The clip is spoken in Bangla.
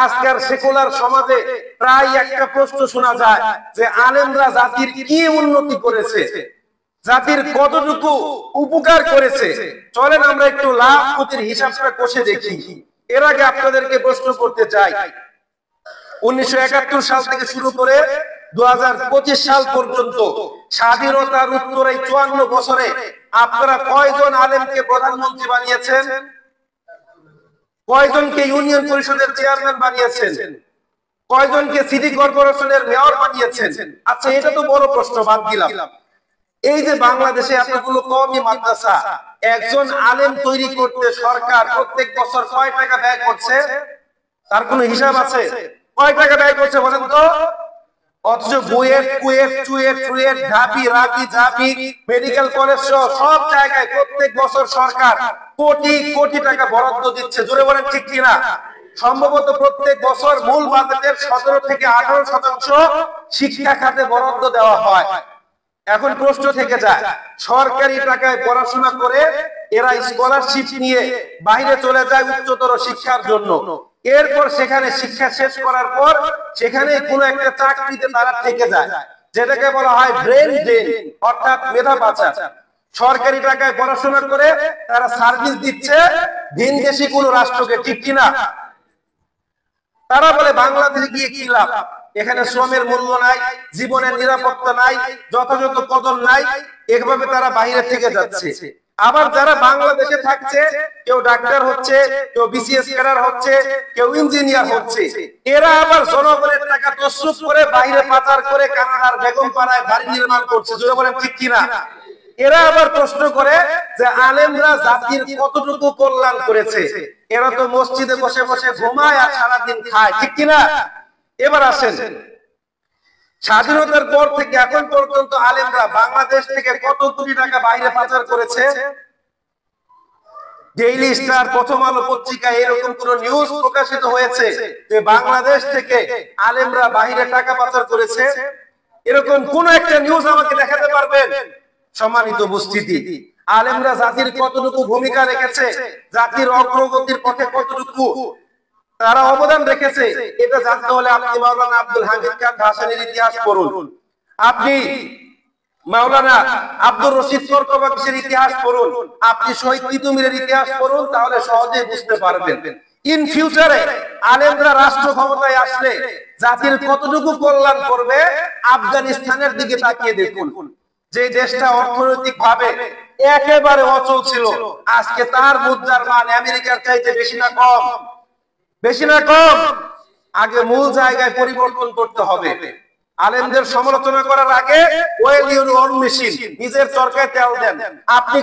আজকের সেকুলার সমাজে প্রায় একটা প্রশ্ন শোনা যায় যে আলেমরা জাতির কি উন্নতি করেছে, জাতির কতটুকু উপকার করেছে। চলেন আমরা একটু লাভ ক্ষতির হিসাবটা কষে দেখি। এর আগে আপনাদেরকে প্রশ্ন করতে চাই, 1971 সাল থেকে শুরু করে 2025 সাল পর্যন্ত স্বাধীনতার উত্তর এই 54 বছরে আপনারা কয়জন আলেমকে প্রধানমন্ত্রী বানিয়েছেন? কয়জনকে ইউনিয়ন পরিষদের চেয়ারম্যান বানিয়েছেন? কয়জনকে সিটি কর্পোরেশনের মেয়র বানিয়েছেন? আচ্ছা, এটা তো বড় প্রশ্ন, বাদ দিলাম। এই যে বাংলাদেশে এতগুলো কওমি মাদ্রাসা, একজন আলেম তৈরি করতে সরকার প্রত্যেক বছর কয় টাকা ব্যয় করছে? তার কোনো হিসাব আছে? কয় টাকা ব্যয় করছে বলেন তো? অথচ বুয়েট, কুয়েট, চুয়েট, রুয়েট, ঢাবি, রাবি, জাবি, মেডিকেল কলেজ সহ সব জায়গায় প্রত্যেক বছর সরকার কোটি কোটি টাকা বরাদ্দ দিচ্ছে। জোরে বলেন ঠিক কিনা? সম্ভবত প্রত্যেক বছর মূল বাজেটের 17 থেকে 18% শিক্ষা খাতে বরাদ্দ দেওয়া হয়। এখন প্রশ্ন থেকে যায়, সরকারি টাকায় পড়াশোনা করে এরা স্কলারশিপ নিয়ে বাইরে চলে যায় উচ্চতর শিক্ষার জন্য। এরপর সেখানে শিক্ষা শেষ করার পর সেখানে কোনো একটা চাকরিতে তারা থেকে যায়, যেটাকে বলা হয় ব্রেন ড্রেন, অর্থাৎ মেধা পাচার। সরকারি টাকায় পড়াশোনা করে তারা সার্ভিস দিচ্ছে ভিনদেশি কোনো রাষ্ট্রকে, ঠিক কিনা? তারা বলে বাংলাদেশে গিয়ে কি লাভ, এখানে শ্রমের মূল্য নাই, জীবনের নিরাপত্তা নাই, যথাযথ কদর নাই, এভাবে তারা বাইরে থেকে যাচ্ছে। আবার যারা বাংলাদেশে থাকছে, কেউ ডাক্তার হচ্ছে, কেউ বিসিএস ক্যাডার হচ্ছে, কেউ ইঞ্জিনিয়ার হচ্ছে, এরা আবার জনগণের টাকা তসরুপ করে বাইরে পাচার করে কানাডার বেগমপাড়ায় বাড়ি নির্মাণ করছে। জোরে বলেন ঠিক কিনা? এরা আবার প্রশ্ন করে যে আলেমরা জাতির কতটুকু কল্যাণ করেছে। এরা তো মসজিদে বসে বসে ঘুমায় আর সারাদিন খায়, ঠিক কিনা? এবার আসেন, স্বাধীনতার পর থেকে এখন পর্যন্ত আলেমরা বাংলাদেশ থেকে কত কোটি টাকা বাইরে পাচার করেছে? ডেইলি স্টার, প্রথম আলো পত্রিকায় এরকম কোন নিউজ প্রকাশিত হয়েছে যে বাংলাদেশ থেকে আলেমরা বাইরে টাকা পাচার করেছে? এরকম কোন একটা নিউজ আমাকে দেখাতে পারবেন? সম্মানিত উপস্থিতি, আলেমরা জাতির কতটুকু ভূমিকা রেখেছে, জাতির অগ্রগতির পথে কতটুকু তারা অবদান রেখেছে, এটা জানতে হলে আপনি মাওলানা আব্দুল হামিদ খান ভাসানীর ইতিহাস পড়ুন, আপনি মাওলানা আব্দুর রশিদ তর্কবাগীশের ইতিহাস পড়ুন, আপনি শহীদ তিতুমীরের ইতিহাস পড়ুন, তাহলে সহজেই বুঝতে পারবেন ইন ফিউচারে আলেমরা রাষ্ট্র ক্ষমতায় আসলে জাতির কতটুকু কল্যাণ করবে। আফগানিস্তানের দিকে তাকিয়ে দেখুন, যে দেশটা অর্থনৈতিক ভাবে একেবারে অচল ছিল, আজকে তার মুদ্রার মান আমেরিকার চাইতে বেশি না কম? বেশি না কম? আগে মূল জায়গায় পরিবর্তন করতে হবে। আলেমদের সমালোচনা করার আগে ওয়েল ইউর ওন মেশিন, নিজের চরকায় তেল দেন। আপনি